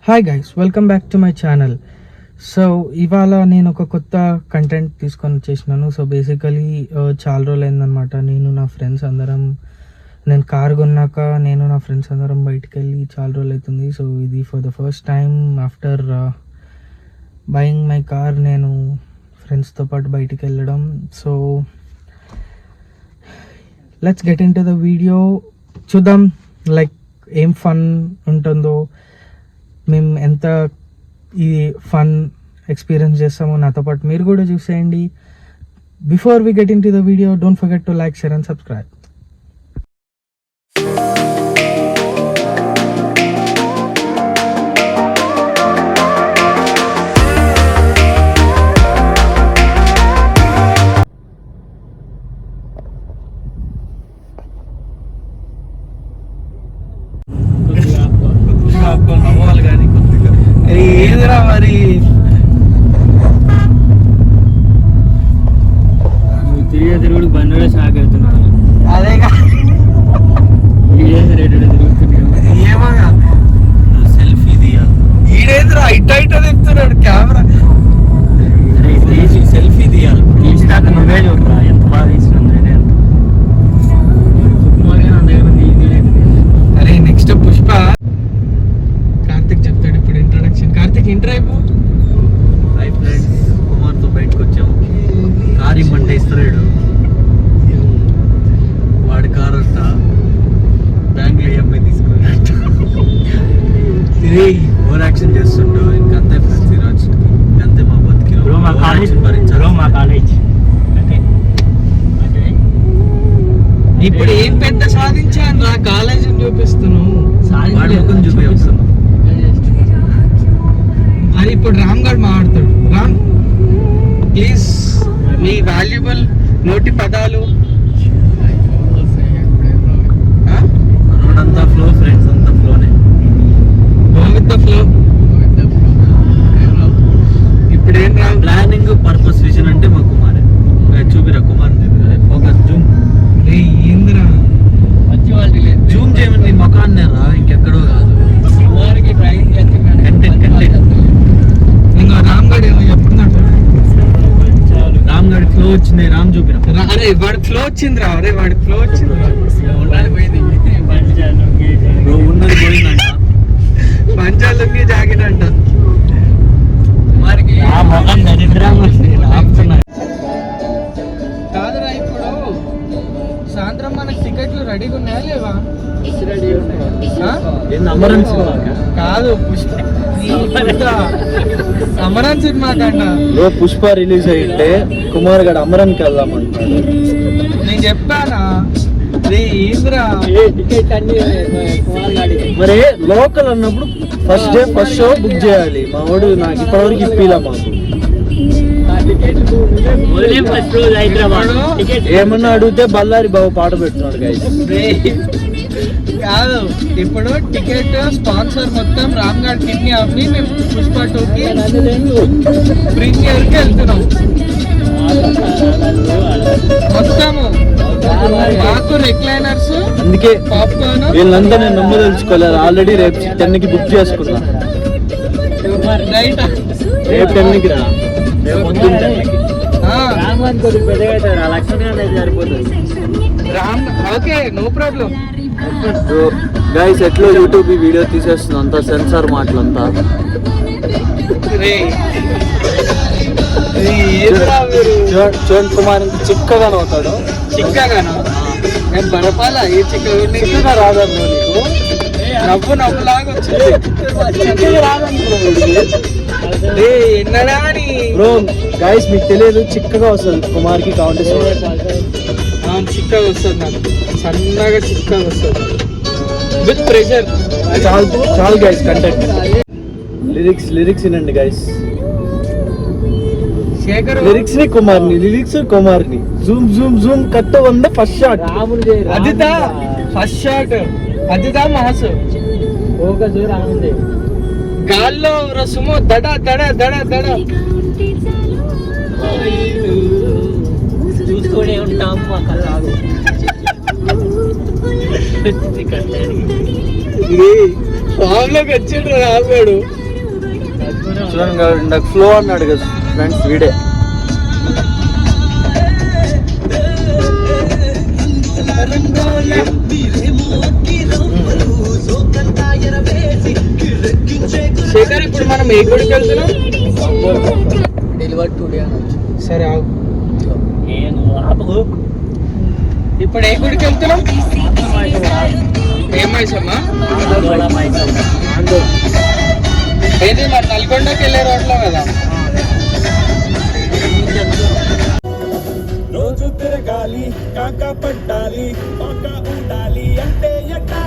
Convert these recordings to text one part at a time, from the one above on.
Hi guys, welcome back to my channel. So ఇవాళ నేను ఒక కొత్త కంటెంట్ తీసుకొని వచ్చేసినాను. సో బేసికలీ చాలా రోజులు అయిందనమాట. నేను కార్ కొన్నాక నేను నా ఫ్రెండ్స్ అందరం బయటికి వెళ్ళి చాలా రోజులు అవుతుంది. సో ఇది for the first time after buying my car నేను ఫ్రెండ్స్తో పాటు బయటికి వెళ్ళడం. So let's get into the video. చూద్దాం లైక్ ఏం ఫన్ ఉంటుందో, మేము ఎంత ఈ ఫన్ ఎక్స్పీరియన్స్ చేస్తామో నాతో పాటు మీరు కూడా చూసేయండి. Before we get into the video, don't forget to like, share and subscribe. నవ్వాలి కానీ కొద్దిగా ఏదిరా మరి తిరుగుడు బండి షాక్ అవుతున్నాను. అదేగా ఏమగా సెల్ఫీ తీయాలి. ఈడేదిరా ఇట్ చెప్తున్నాడు కెమెరా. సెల్ఫీ తీయాలి. తీసినాక నువ్వే చూడరా ఎంత బాగా తీసినా. అరే నెక్స్ట్ పుష్ప. కార్తిక్ చెప్తాడు ఇప్పుడు ఇంట్రొడక్షన్. కార్తిక్ ఇంటర్ అయిపో. హై ఫ్రెండ్స్, కుమార్తో బయటకు వచ్చాము. కార్ ఇమ్మంటే ఇస్తున్నాడు. వాడి కార్ అంట బ్యాంకులో ఈఎంఐ తీసుకున్నట్టు ఓవర్ యాక్షన్ చేస్తుండో. ఇంకంతే ఫ్రెండ్స్, ఈరోజు ఇంకంతే మా బతికిలో మా కాలేజ్ భరించాలి. మా కాలేజ్ ఇప్పుడు ఏం పెద్ద సాధించాను రా, కాలేజీని చూపిస్తున్నావు. చూపిస్తున్నాం. అది ఇప్పుడు రామ్ గడ్ మాట్లాడతాడు. రామ్ ప్లీజ్ మీ వాల్యుబుల్ నోటి పదాలు. అంతా ఫ్లో ఫ్రెండ్స్, అంతా ఫ్లోనే. Go with the flow. ఇప్పుడు ఏం రా ప్లానింగ్, పర్పస్, విజన్ అంటే మా కుమారే. చూపిరా కుమార్, ఫోకస్, జూమ్. ఏందిరా జూమ్ చేయమని నీ మొఖాన్ని రా, ఇంకెక్కడో కాదు. ఇంకా రామ్ గడ్ ఏమో చెప్తున్నాడు. రామ్ గడి ఫ్లో వచ్చింది. రామ్ చూపిరా. అరే వాడి ఫ్లో వచ్చిందిరా. అరే వాడి ఫ్లో వచ్చింది. ఉన్నది పోయిందంట. పంచాలకి జాగినంట. కాదురా ఇప్పుడు సాయంత్రం మనకి టికెట్లు రెడీగా ఉన్నాయా లేవా? కాదు పుష్ప అమరన్ సినిమా కన్నా పుష్ప రిలీజ్ అయితే కుమార్ గడ్ అమరన్కి వెళ్దామంటాడు. నేను చెప్పానా ఏంద్రా మరి లోకల్ అన్నప్పుడు first day first show book చేయాలి. మా వాడు నాకు ఇప్పటివరకు ఇప్పిలా. మాకు ఏమన్నా అడిగితే బల్లారి బాబు పాట పెడుతున్నాడు గైస్. కాదు ఇప్పుడు టికెట్ స్పాన్సర్ మొత్తం రామ్ గడ్ కిడ్నీ అవ్వి మేము పుష్ప 2కి ప్రీమియర్కి వెళ్తున్నాం మొత్తము. మాకు రిక్లైనర్స్, అందుకే పాప్కార్న్. వీళ్ళంతా నేను నమ్మదలుచుకోలేదు. ఆల్రెడీ రేపు 10కి బుక్ చేసుకున్నా. రైట్, రేపు 10కి రా. Ram okay, no problem. Guys ఎట్లో యూట్యూబ్ వీడియో తీసేస్తుంది. అంతా సెన్సార్ మాటలంతా. చూడండి కుమార్ ఇంత చిక్కగానే అవుతాడు. చిక్కగాను నేను బరపాల ఏ చిక్కగా రాదన్న నీకు. నవ్వులాగా వచ్చింది. ఎన్నడా అని బ్రో గైస్ మీకు తెలియదు, చిక్కగా వస్తుంది కుమార్కి కాంటెస్ట్. చిక్కగా వస్తుంది నాకు, సన్నగా చిక్కగా వస్తుంది విత్ ప్రెషర్. చాలు గైస్ కంటెంట్. లిరిక్స్ వినండి గైస్. లిరిక్స్ ని కుమార్ని జూమ్ జూమ్ జూమ్ కట్ వంద ఫస్ట్ షాట్. అదిదా ఫస్ట్ షాట్, అదిదా మాస్. గాల్లో రసుము దడ దడ దడ దడ చూస్తూనే ఉంటాం. మా కళ్ళు ఫామ్లోకి వచ్చిండ్రు రాసాడు. చూడండి నాకు ఫ్లో అన్నాడు కదా ఫ్రెండ్స్, వీడే శేఖర్, ఇప్పుడు మనం ఏ గుడికి వెళ్తున్నాం? డెలివర్ టుడే అనొచ్చు. సరే ఆగు. ఇప్పుడు ఏ గుడికి వెళ్తున్నాం? ఏమైసమ్మా? ఏది మరి నల్గొండకి వెళ్ళే రోడ్లో కదా. రోజు తిరగాలి కాక పట్టాలి పాక ఉండాలి అంటే ఎట్టా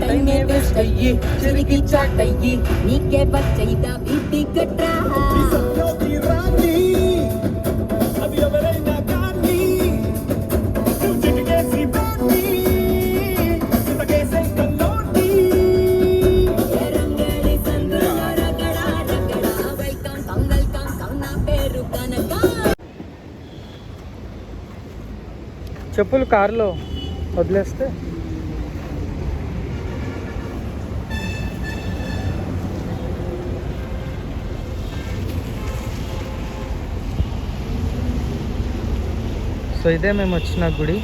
టైమే వేస్ట్ అయ్యి చిరికి చాట్ అయ్యి నీకే వచ్చైదా బీపీ గట్రా ఈ సత్యోకి రాని అది ఎవరైనా కానీ నువ్వు చిటికేసి బాని చితకేసే కల్లోని రంగడి సంద్రగడ రగడ వెల్కమ్ కమ్ నా పేరు కనక. చెప్పులు కారులో వదిలేస్తే సో ఇదే మేము వచ్చిన గుడి.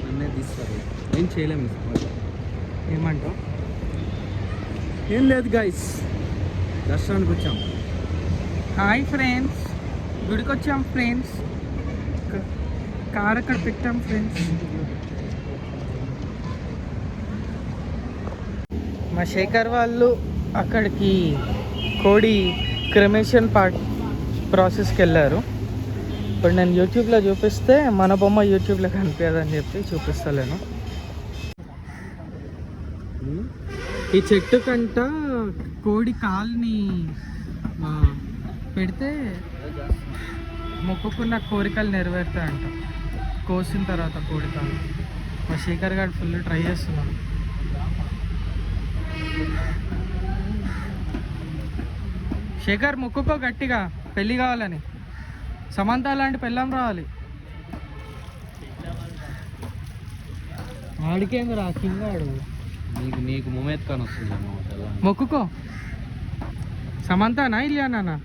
నన్నే తీస్తారు, ఏం చేయలేము. ఏమంటావు? ఏం లేదు గైస్, దర్శనానికి వచ్చాం. హాయ్ ఫ్రెండ్స్, గుడికి వచ్చాం ఫ్రెండ్స్. కార్ అక్కడ పెట్టాం ఫ్రెండ్స్. మా శేఖర్ వాళ్ళు అక్కడికి కోడి క్రిమేషన్ ప్రాసెస్కి వెళ్ళారు. ఇప్పుడు నేను యూట్యూబ్లో చూపిస్తే మన బొమ్మ యూట్యూబ్లో కనిపించదని చెప్పి చూపిస్తలేను. ఈ చెట్టు కంట కోడి కాల్ని పెడితే మొక్కుకున్న కోరికలు నెరవేరుతాయంట కోసిన తర్వాత కోడి కాలు. మా శేఖర్ గారు ఫుల్ ట్రై చేస్తున్నాను. శేఖర్, మొక్కుకో గట్టిగా, పెళ్ళి కావాలని. సమంత లాంటి పెళ్ళాం రావాలి. ఆడికేంది రా కింద ఆడు. నీకు ముమేద్ ఖాన్ వస్తుంది మొక్కుకో. సమంతానా ఇలియానా?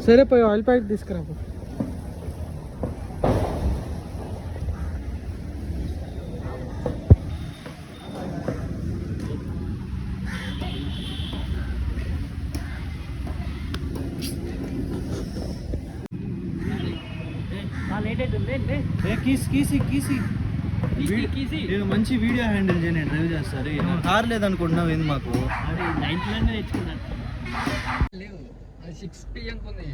సరే పోయి ఆయిల్ ప్యాకెట్ తీసుకురా. నేను మంచి వీడియో హ్యాండిల్ చేయను, డ్రైవ్ చేస్తారు. కార్ లేదనుకుంటున్నావు ఏంది మాకు? 6 PM ఉంది,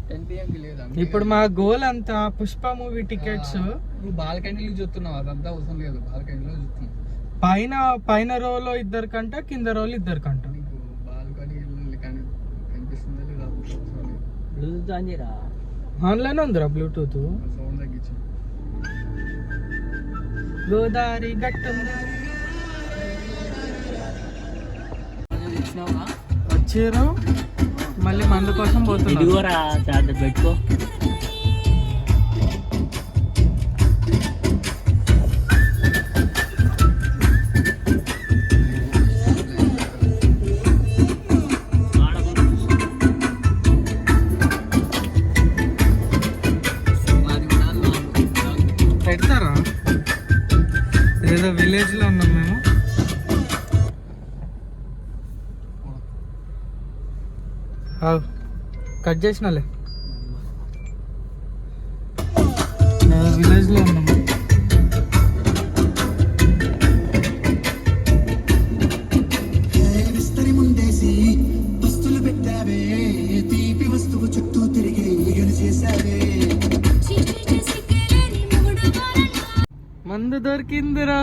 10 PM కి లేదు. ఇప్పుడు మా గోల్ అంతా పుష్ప మూవీ టికెట్స్. నువ్వు బాల్కనీలు చూస్తున్నావు, అదంతా అవసరం లేదు. బాల్కనీలో చూస్తున్నావు. పైన రోలో 2 కంట, కింద రోలు 2 కంట. నీకు బాల్కనీలో కనిపిస్తుందా లేదా అవసరం లేదు. ఆన్లైన్ ఉందిరా బ్లూటూత్. సౌండ్ తగ్గించు. గోదావరి గట్టు వచ్చారు, మళ్ళీ మందు కోసం పోతున్నారు. పెట్టుకో. పెడతారా? ఏదో విలేజ్ లో ఉన్నాం మేము. కట్ చేసినాలే. విలేజ్ లో ఉన్నాము. మందు దొరికిందిరా.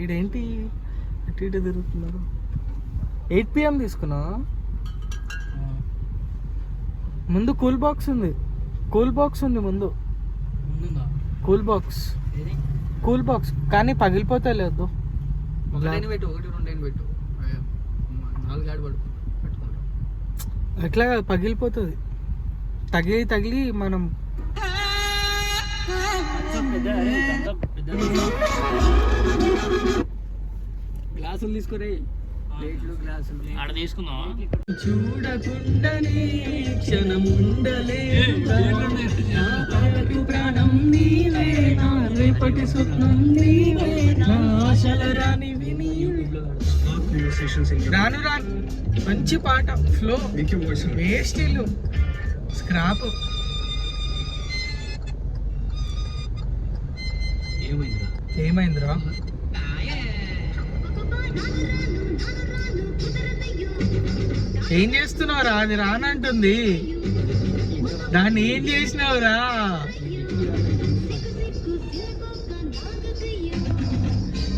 ఈడేంటి ఇటు ఇటు తిరుగుతున్నారు. 8 PM తీసుకున్నా. ముందు కూల్ బాక్స్ ఉంది ముందు. కూల్ బాక్స్ కూల్ బాక్స్ కానీ పగిలిపోతే లేదు. ఒకటైనా పెట్టు, ఒకటి రెండైనా పెట్టు, 4 గాడి పట్టుకుంటాం. ఎట్లా పగిలిపోతుంది, తగిలి మనం గ్లాసులు తీసుకురే, ప్లేట్లు గ్లాసులు ఆడ తీసుకుందాం. చూడకుండానే క్షణముండలేదు, ప్రాణం నీవే నా రేపటి స్వప్నం నీవే నా ఆశల రానివి నీవే. రాను మంచి పాట, ఫ్లో వేస్ట్ ఇల్లు స్క్రాప్. ఏమైందిరా? ఏం చేస్తున్నావురా? అది రానంటుంది, దాన్ని ఏం చేసినావురా?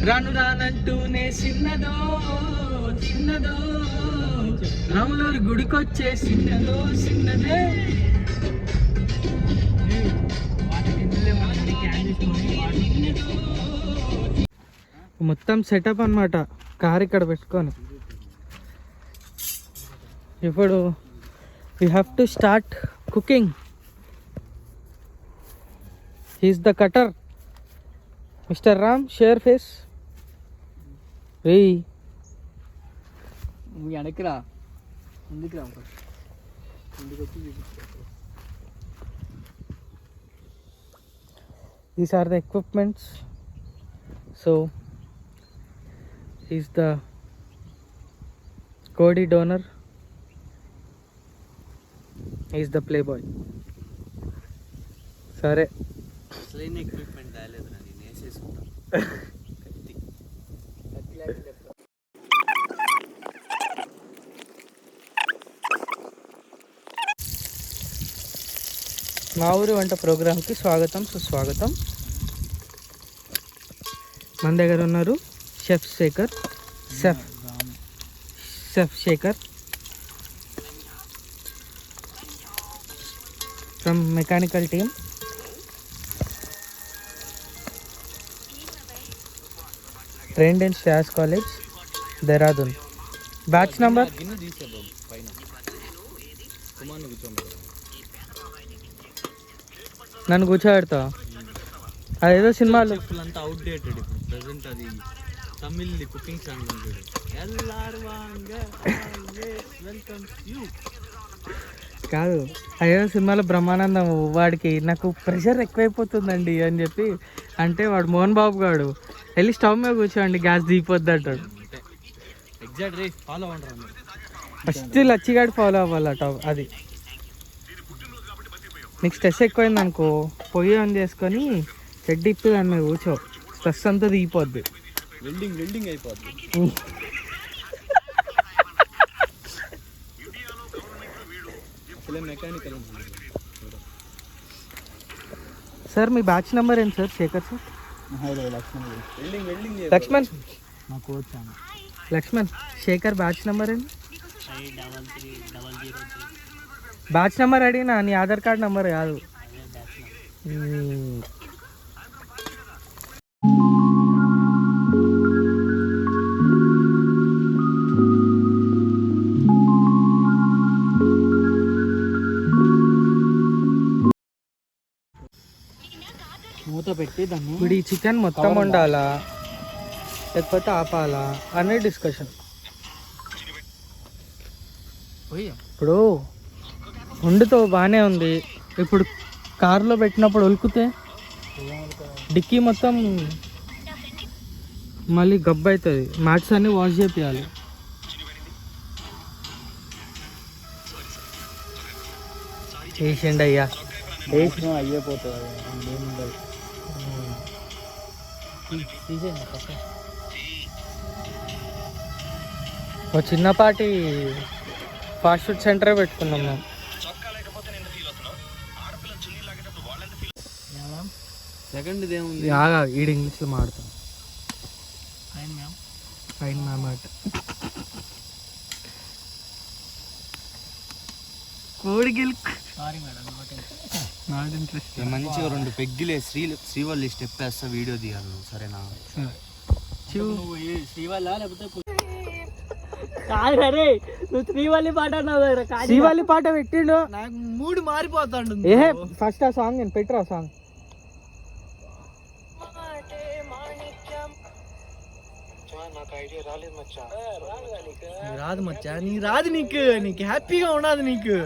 రానంటూనే చిన్నదో రాములూరు గుడికొచ్చే చిన్నదే. మొత్తం సెటప్ అన్నమాట, కార్ ఇక్కడ పెట్టుకొని. ఇప్పుడు we have to start cooking. He's the cutter. Mr. Ram, share face. Hey. వెనక్కిరా, ముందుకు రా, ముందుకు వచ్చి. These are the equipments. So he's the Cody donor. He's the playboy. సరే, అసలైన ఎక్విప్మెంట్ తేలేదు, నేను వేసేసుకుంటాను. మా ఊరి వంట ప్రోగ్రామ్కి స్వాగతం సుస్వాగతం. మన దగ్గర ఉన్నారు chef Shekhar from mechanical team. Trained in Shreyas college, Dehradun. Batch number నన్ను కూర్చోబెడతా. అదేదో సినిమాలు అంతా అవుట్డేటెడ్ ఇప్పుడు ప్రెసెంట్. అది తమిళ్ కుకింగ్ ఛానల్ ఉంటుంది. కాదు, అదేదో సినిమాలో బ్రహ్మానందం వాడికి నాకు ప్రెషర్ ఎక్కువైపోతుందండి అని చెప్పి అంటే వాడు మోహన్ బాబు గాడు వెళ్ళి స్టవ్ మీద కూర్చోండి గ్యాస్ దిగిపోద్ది అంటాడు. ఎగ్జాక్ట్ రే ఫాలో అవ్వండి. ఫస్ట్ లచ్చిగాడు ఫాలో అవ్వాలట. అది నీకు స్ట్రెస్ ఎక్కువైంది అనుకో, పొయ్యి ఆన్ చేసుకొని చెడ్డి ఇప్పి దాని మీద కూర్చో, స్ట్రెస్ అంతా దిగిపోద్ది. వెల్డింగ్ అయిపోద్ది. మెకానికల్. సార్ మీ బ్యాచ్ నెంబర్ ఏంటి sir? Shekhar sir. Lakshman Lakshman Shekhar batch number ఏంటి? బ్యాచ్ నెంబర్ అడిగినా, నీ ఆధార్ కార్డ్ నెంబర్ కాదు. మూత పెట్టి దాన్ని ఇప్పుడు ఈ చికెన్ మొత్తం వండాలా లేకపోతే ఆపాలా అనే డిస్కషన్. ఇప్పుడు వండుతో బాగానే ఉంది, ఇప్పుడు కారులో పెట్టినప్పుడు ఉలుకుతే డిక్కీ మొత్తం మళ్ళీ గబ్బు అవుతుంది. మ్యాట్స్ అన్నీ వాష్ చేయాలి. వేసిండి అయ్యా, అయిపోతుంది. ఒక చిన్నపాటి ఫాస్ట్ ఫుడ్ సెంటరే పెట్టుకున్నాం మేము. సెకండ్ ఇదేముంది, ఈడు ఇంగ్లీష్లో మాడతాం. ఫైన్ మ్యామ్ అట్ కోడి గిల్క్ సారీ మేడం నాట్ ఇంట్రెస్ట్. మంచిగా 2 పెగ్గిలే శ్రీవల్లి స్టెప్ వేస్తా, వీడియో తీయాలి నువ్వు, సరేనా? నువ్వు శ్రీవల్ల లేకపోతే కాదు రే, నువ్వు శ్రీవల్లి పాట అన్నావు. శ్రీవల్లి పాట పెట్టిండు. నాకు మూడు మారిపోతాడు. ఏ ఫస్ట్ ఆ సాంగ్ నేను పెట్టరా సాంగ్. రాదు మచ్చా, నీకు రాదు, నీకు హ్యాపీగా ఉండదు నీకు.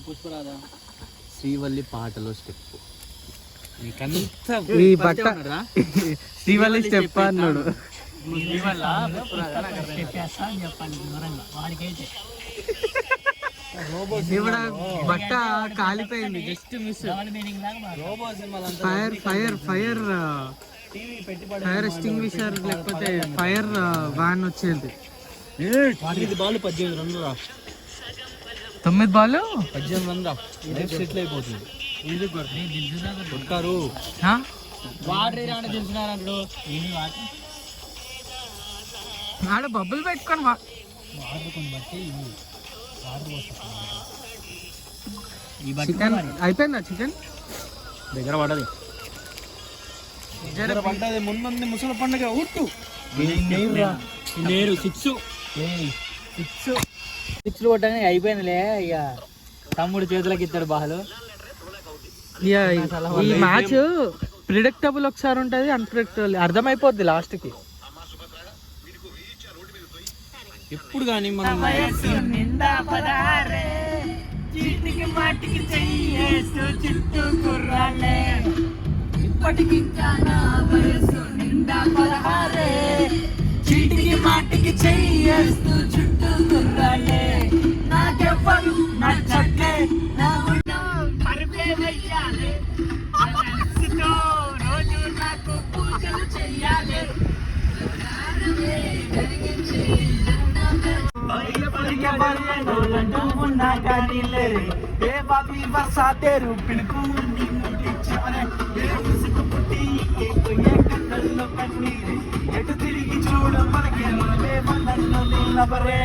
పుష్పరాధా శ్రీవల్లి పాటలో స్టెప్ నీకంతా ఈ బట్ట శ్రీవల్లి స్టెప్ అన్నాడు. బట్ట కాలిపోయింది, just miss. Fire fire fire fire extinguisher లేకపోతే ఫైర్ వ్యాన్ వచ్చేది. 8 బాల్ 18 రన్లు రా. 9 బాల్ 18 రన్ రా. లైఫ్ సెటిల్ అయిపోతుంది. కొట్టారు ఆడ బబ్బులు పెట్టుకొని చికెన్ అయిపోయిందా? చికెన్ దగ్గర పడది, దగ్గర పడ్డది. ముందు ముసలి పండుగ ఉట్టు లేరు. 6 కొట్టగానే అయిపోయిందిలే. ఇక తమ్ముడు చేతులకి ఇస్తాడు బాలు. ఈ మ్యాచ్ ప్రిడిక్టబుల్ ఒకసారి ఉంటుంది, అన్ప్రిడిక్టబుల్ అర్థమైపోద్ది లాస్ట్ కి. ఎప్పుడు కానీ మనం చీటికి మాటికి చెయ్యేస్తూ చుట్టూ కుర్రాలే, నాకెవ్వరు నచ్చట్లే, నా పరుపే వెయ్యాలి, రోజు నాకు పూజలు చెయ్యాలి. ఉన్నా కానీ లేరే ఏ బాబీ వర్షా తేరు పిలుపు కళ్ళల్లో కన్నీరే, ఎటు తిరిగి చూడ మనకే మనమే బంధంలో నిలబరే.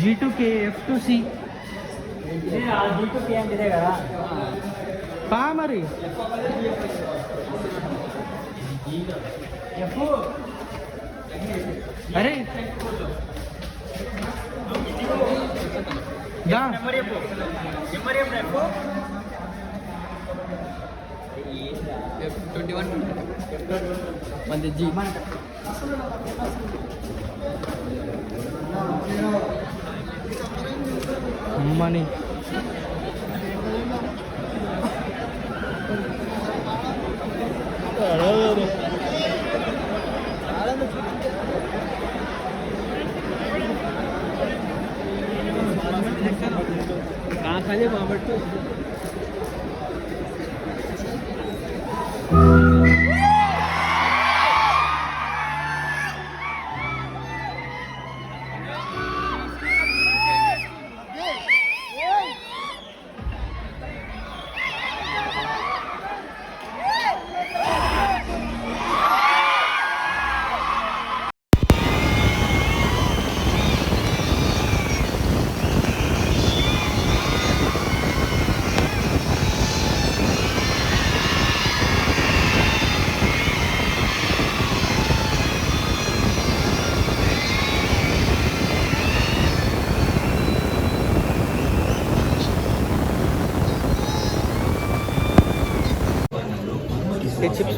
G2K F2C G2K అంటే ఇదే కదా. పా మరి అరే దా 21 మంది జీ అమ్మని కాకలే బాబట్టు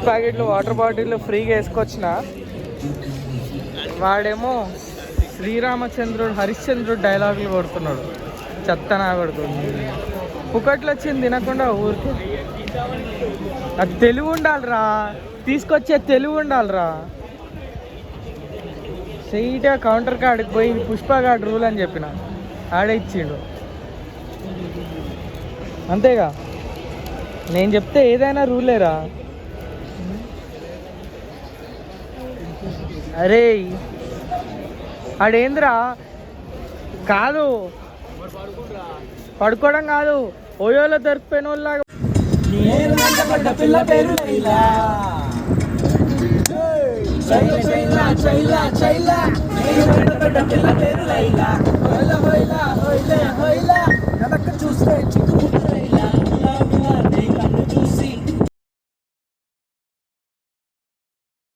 ప్యాకెట్లు వాటర్ బాటిల్ ఫ్రీగా వేసుకొచ్చిన. వాడేమో శ్రీరామచంద్రుడు హరిశ్చంద్రుడు డైలాగులు కొడుతున్నాడు. చెత్త నా కొడుతుంది. పుకట్లు వచ్చింది తినకుండా ఊరికి. అది తెలివి ఉండాలిరా, తీసుకొచ్చే తెలివి ఉండాలిరా. స్ట్రైట్గా కౌంటర్ కార్డుకి పోయి పుష్ప కార్డు రూల్ అని చెప్పిన, ఆడే ఇచ్చిండు. అంతేగా, నేను చెప్తే ఏదైనా రూలేరా. అరే ఆడేంద్రా, కాదు పడుకోవడం కాదు, ఓయోలో దొరికిపోయిన వాళ్ళలాగా. నేను వెంటపడ్డ పిల్ల పేరు లైలా. చైలా చైలా చైలా చైలా, నేను వెంటపడ్డ పిల్ల పేరు లైలా. హోయిలా హోయిలా హోయిలా హోయిలా, వెనక్కి చూస్తే చిక్కు